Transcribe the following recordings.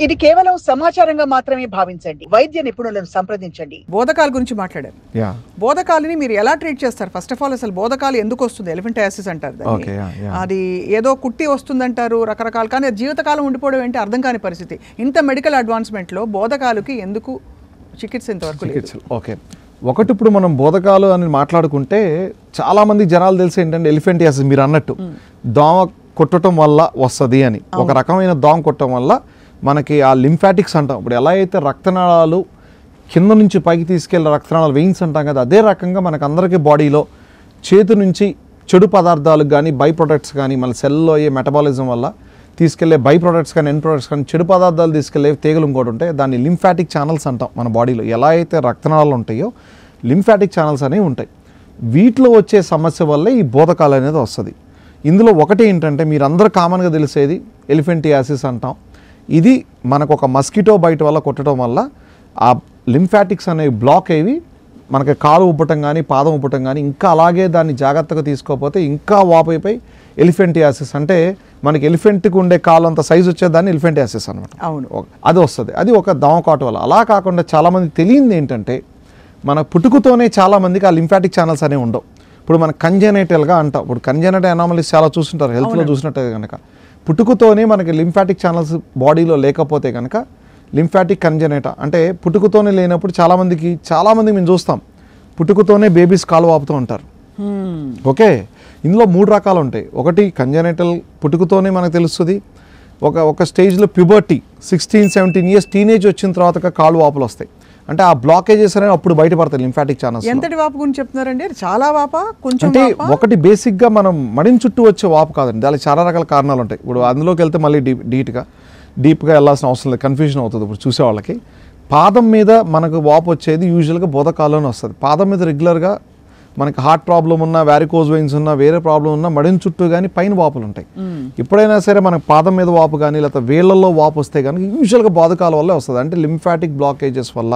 ఇది కేవలం సమాచారంగా మాత్రమే భావించండి. వైద్య నిపుణులను సంప్రదించండి. బోధకాల గురించి మాట్లాడారు. బోధకాలని మీరు ఎలా ట్రీట్ చేస్తారు? ఫస్ట్ ఆఫ్ ఆల్ అసలు బోధకాలు ఎందుకు వస్తుంది? ఎలిఫెంటియాసిస్ అంటారు దాన్ని. అది ఏదో కుట్టి వస్తుందంటారు రకరకాలు, కానీ జీవితకాలం ఉండిపోవడం ఏంటి అర్థం కాని పరిస్థితి. ఇంత మెడికల్ అడ్వాన్స్మెంట్ లో బోధకాలకి ఎందుకు చికిత్స ఇంతవరకు? ఓకే, ఒకటి ఇప్పుడు మనం బోధకాలు అని మాట్లాడుకుంటే చాలా మంది జనాలు తెలిసి ఏంటంటే ఎలిఫెంటియాసిస్ మీరు అన్నట్టు దోమ కొట్టడం వల్ల వస్తుంది అని. ఒక రకమైన దోమ కొట్టడం వల్ల మనకి ఆ లింఫాటిక్స్ అంటాం. ఇప్పుడు ఎలా అయితే రక్తనాళాలు కింద నుంచి పైకి తీసుకెళ్ళే రక్తనాళాలు వెయిన్స్ అంటాం కదా, అదే రకంగా మనకు అందరికీ బాడీలో చేతి నుంచి చెడు పదార్థాలు కానీ బై ప్రొడక్ట్స్ కానీ మన సెల్లో అయ్యే మెటబాలిజం వల్ల తీసుకెళ్లే బై ప్రొడక్ట్స్ కానీ ఎండ్ ప్రొడక్ట్స్ కానీ చెడు పదార్థాలు తీసుకెళ్లే తీగలు ఇంకోటి ఉంటాయి, దాన్ని లింఫాటిక్ ఛానల్స్ అంటాం. మన బాడీలో ఎలా అయితే రక్తనాళాలు ఉంటాయో లింఫాటిక్ ఛానల్స్ అనేవి ఉంటాయి. వీటిలో వచ్చే సమస్య వల్లే ఈ బోధకాలు అనేది వస్తుంది. ఇందులో ఒకటి ఏంటంటే మీరు అందరూ కామన్గా తెలిసేది ఎలిఫెంటియాసిస్ అంటాం. ఇది మనకు ఒక మస్కిటో బైట్ వల్ల కొట్టడం వల్ల ఆ లింఫాటిక్స్ అనేవి బ్లాక్ అయ్యి మనకి కాలు ఉబ్బటం కానీ పాదం ఉబ్బటం కానీ, ఇంకా అలాగే దాన్ని జాగ్రత్తగా తీసుకోకపోతే ఇంకా వాపైపోయి ఎలిఫెంటియాసిస్ అంటే మనకి ఎలిఫెంట్కి ఉండే కాలు అంత సైజు వచ్చేదాన్ని ఎలిఫెంటియాసిస్ అనమాట. అవును, అది వస్తుంది. అది ఒక దోమకాటు వల్ల. అలా కాకుండా చాలామంది తెలియంది ఏంటంటే మన పుట్టుకతోనే చాలామందికి ఆ లింఫాటిక్ ఛానల్స్ అనేవి ఉండవు. ఇప్పుడు మన కంజెనైటల్గా అంటాం. ఇప్పుడు కంజెనైటల్ అనామలీస్ చాలా చూస్తుంటారు హెల్త్లో చూసినట్టయితే కనుక. పుట్టుకతోనే మనకి లింఫాటిక్ ఛానల్స్ బాడీలో లేకపోతే కనుక లింఫాటిక్ కంజెనైటా అంటే పుట్టుకతోనే లేనప్పుడు చాలామంది మేము చూస్తాం పుట్టుకతోనే బేబీస్ కాలు వాపుతూ ఉంటారు. ఓకే, ఇందులో 3 రకాలు ఉంటాయి. ఒకటి కంజెనైటల్, పుట్టుకతోనే మనకు తెలుస్తుంది. ఒక స్టేజ్లో ప్యూబర్టీ 16-17 ఇయర్స్ టీనేజ్ వచ్చిన తర్వాత కాలు వాపులు వస్తాయి. అంటే ఆ బ్లాకేజెస్ అనేవి అప్పుడు బయటపడతాయి లింఫాటిక్ ఛానల్స్. ఎంతటి వాపు గురించి చెప్తున్నారండి? చాలా వాపా? కొంచెం అంటే ఒకటి బేసిక్గా మనం మడిని చుట్టూ వచ్చే వాపు కాదండి, దానికి చాలా రకాల కారణాలు ఉంటాయి. ఇప్పుడు అందులోకి వెళ్తే మళ్ళీ డీప్గా వెళ్ళాల్సిన అవసరం లేదు, కన్ఫ్యూజన్ అవుతుంది ఇప్పుడు చూసే వాళ్ళకి. పాదం మీద మనకు వాపు వచ్చేది యూజువల్గా బోధకాల్లోనే వస్తుంది. పాదం మీద రెగ్యులర్గా మనకి హార్ట్ ప్రాబ్లం ఉన్నా, వ్యారికోజ్ వెయిన్స్ ఉన్నా, వేరే ప్రాబ్లం ఉన్నా మడిని చుట్టూ కానీ పైన వాపులు ఉంటాయి. ఎప్పుడైనా సరే మనకు పాదం మీద వాపు కానీ లేకపోతే వేళ్లలో వాపు వస్తే కానీ యూజువల్గా బోధకాల వల్లే వస్తుంది. అంటే లింఫాటిక్ బ్లాకేజెస్ వల్ల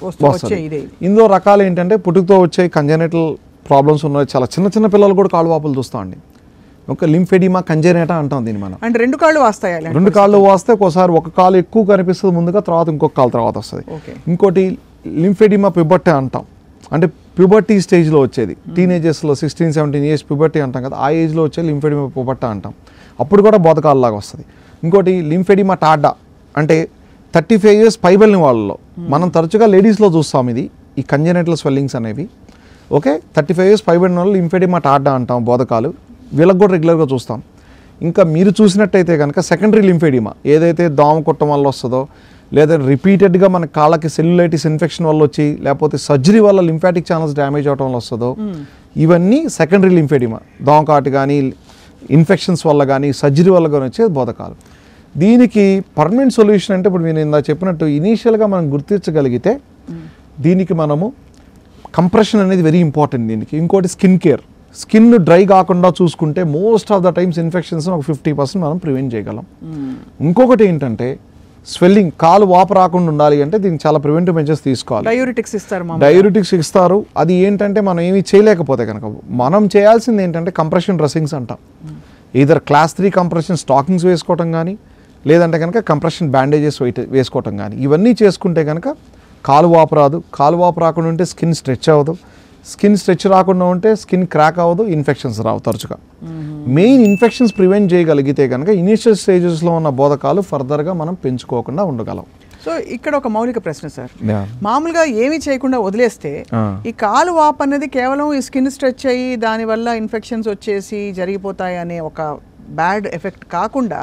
వస్తుంది. ఇందులో రకాలు ఏంటంటే పుట్టుకతో వచ్చే కంజెనైటల్ ప్రాబ్లమ్స్ ఉన్నాయి. చాలా చిన్న పిల్లలు కూడా కాళ్ళు వాపులు చూస్తామండి. ఒక లింఫెడిమా కంజెనైటా అంటాం దీన్ని మనం. అంటే 2 కాళ్ళు వాస్తాయి. 2 కాళ్ళు వాస్తే ఒకసారి ఒక కాలు ఎక్కువ కనిపిస్తుంది ముందుగా, తర్వాత ఇంకొక కాలు తర్వాత వస్తుంది. ఇంకోటి లింఫెడిమా ప్యూబర్టీ అంటాం. అంటే ప్యూబర్టీ స్టేజ్లో వచ్చేది టీనేజెస్లో 16-17 ఇయర్స్ ప్యూబర్టీ అంటాం కదా, ఆ ఏజ్లో వచ్చే లింఫెడిమా ప్యూబర్టా అంటాం. అప్పుడు కూడా బోధకాలలాగా వస్తుంది. ఇంకోటి లింఫెడిమా టార్డా అంటే 35 ఇయర్స్ పైబడిన వాళ్ళలో మనం తరచుగా లేడీస్లో చూస్తాం ఇది, ఈ కంజెనైటల్ స్వెల్లింగ్స్ అనేవి. ఓకే, 35 ఇయర్స్ పైబడిన వాళ్ళు లింఫెడిమా టార్డా అంటాం బోధకాలు. వీళ్ళకి కూడా రెగ్యులర్గా చూస్తాం. ఇంకా మీరు చూసినట్టయితే కనుక సెకండరీ లింఫెడిమా ఏదైతే దోమ కొట్టడం వల్ల వస్తుందో, లేదా రిపీటెడ్గా మన కాళ్ళకి సెల్యులైటిస్ ఇన్ఫెక్షన్ వల్ల వచ్చి, లేకపోతే సర్జరీ వల్ల లింఫాటిక్ ఛానల్స్ డ్యామేజ్ అవడం వల్ల వస్తుందో, ఇవన్నీ సెకండరీ లింఫెడిమా. దోమకాటు కానీ ఇన్ఫెక్షన్స్ వల్ల కానీ సర్జరీ వల్ల కానీ వచ్చే బోధకాలు. దీనికి పర్మనెంట్ సొల్యూషన్ అంటే ఇప్పుడు నేను ఇందా చెప్పినట్టు ఇనీషియల్గా మనం గుర్తించగలిగితే దీనికి మనము కంప్రెషన్ అనేది వెరీ ఇంపార్టెంట్ దీనికి. ఇంకోటి స్కిన్ కేర్, స్కిన్ డ్రై కాకుండా చూసుకుంటే most of the times infections ఒక 50% మనం ప్రివెంట్ చేయగలం. ఇంకొకటి ఏంటంటే స్వెల్లింగ్, కాలు వాపు రాకుండా ఉండాలి అంటే దీనికి చాలా ప్రివెంటివ్ మెజర్స్ తీసుకోవాలి. డయూరిటిక్స్ ఇస్తారు. అది ఏంటంటే మనం ఏమీ చేయలేకపోతే కనుక మనం చేయాల్సింది ఏంటంటే కంప్రెషన్ డ్రెస్సింగ్స్ అంటాం. ఈధర్ క్లాస్ 3 కంప్రెషన్ స్టాకింగ్స్ వేసుకోవటం కానీ, లేదంటే కనుక కంప్రెషన్ బ్యాండేజెస్ వేసుకోవటం కానీ, ఇవన్నీ చేసుకుంటే కనుక కాలు వాపు రాదు. కాలు వాపు రాకుండా ఉంటే స్కిన్ స్ట్రెచ్ అవ్వదు. స్కిన్ స్ట్రెచ్ రాకుండా ఉంటే స్కిన్ క్రాక్ అవ్వదు, ఇన్ఫెక్షన్స్ రావు తరచుగా. మెయిన్ ఇన్ఫెక్షన్స్ ప్రివెంట్ చేయగలిగితే కనుక ఇనిషియల్ స్టేజెస్లో ఉన్న బోధకాలు ఫర్దర్గా మనం పెంచుకోకుండా ఉండగలం. సో ఇక్కడ ఒక మౌలిక ప్రశ్న సార్, మామూలుగా ఏమీ చేయకుండా వదిలేస్తే ఈ కాలు వాపు అనేది కేవలం ఈ స్కిన్ స్ట్రెచ్ అయ్యి దానివల్ల ఇన్ఫెక్షన్స్ వచ్చేసి జరిగిపోతాయి అనే ఒక బ్యాడ్ ఎఫెక్ట్ కాకుండా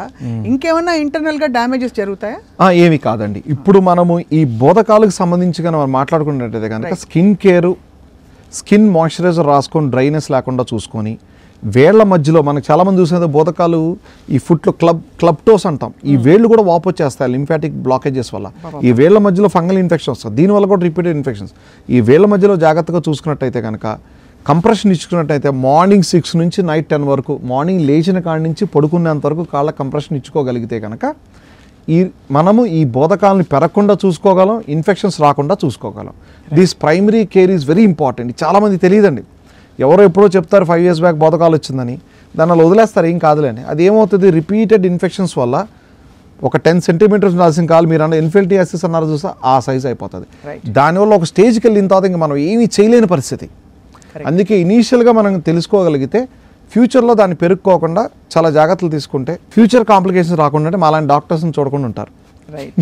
ఇంకేమన్నా ఇంటర్నల్ గా డ్యామేజెస్ జరుగుతాయా? ఏమి కాదండి. ఇప్పుడు మనము ఈ బోధకాలకు సంబంధించి మనం మాట్లాడుకున్నట్టయితే కనుక స్కిన్ కేరు, స్కిన్ మాయిశ్చరైజర్ రాసుకొని డ్రైనెస్ లేకుండా చూసుకొని, వేళ్ల మధ్యలో మనకు చాలామంది చూసినది బోధకాలు ఈ ఫుట్లో క్లబ్ టోస్ అంటాం, ఈ వేళ్ళు కూడా వాపు వచ్చేస్తాయి లింఫాటిక్ బ్లాకేజెస్ వల్ల. ఈ వేళ్ల మధ్యలో ఫంగల్ ఇన్ఫెక్షన్ వస్తుంది, దీనివల్ల కూడా రిపీటెడ్ ఇన్ఫెక్షన్స్. ఈ వేళ్ల మధ్యలో జాగ్రత్తగా చూసుకున్నట్టయితే కనుక కంప్రెషన్ ఇచ్చుకున్నట్టయితే మార్నింగ్ 6 నుంచి నైట్ 10 వరకు, మార్నింగ్ లేచిన కాడి నుంచి పడుకునేంత వరకు కాళ్ళ కంప్రెషన్ ఇచ్చుకోగలిగితే కనుక మనము ఈ బోధకాలని పెరగకుండా చూసుకోగలం, ఇన్ఫెక్షన్స్ రాకుండా చూసుకోగలం. This primary care is very important. చాలామంది తెలియదండి, ఎవరో ఎప్పుడో చెప్తారు 5 years బ్యాక్ బోధకాలు వచ్చిందని, దాన్ని వదిలేస్తారు, ఏం కాదులేని. అది ఏమవుతుంది, రిపీటెడ్ ఇన్ఫెక్షన్స్ వల్ల ఒక 10 సెంటీమీటర్స్ ఉండాల్సిన కాలు మీరు అన్న ఇన్ఫిల్టియాసిస్ అన్నారు చూసా ఆ సైజ్ అయిపోతుంది. దానివల్ల ఒక స్టేజ్కి వెళ్ళిన తర్వాత ఇంకా మనం ఏమీ చేయలేని పరిస్థితి. అందుకే ఇనీషియల్గా మనం తెలుసుకోగలిగితే ఫ్యూచర్లో దాన్ని పెరుక్కోకుండా చాలా జాగ్రత్తలు తీసుకుంటే ఫ్యూచర్ కాంప్లికేషన్స్ రాకుండా అంటే మా అలాంటి డాక్టర్స్ని చూడకుండా ఉంటారు. రైట్.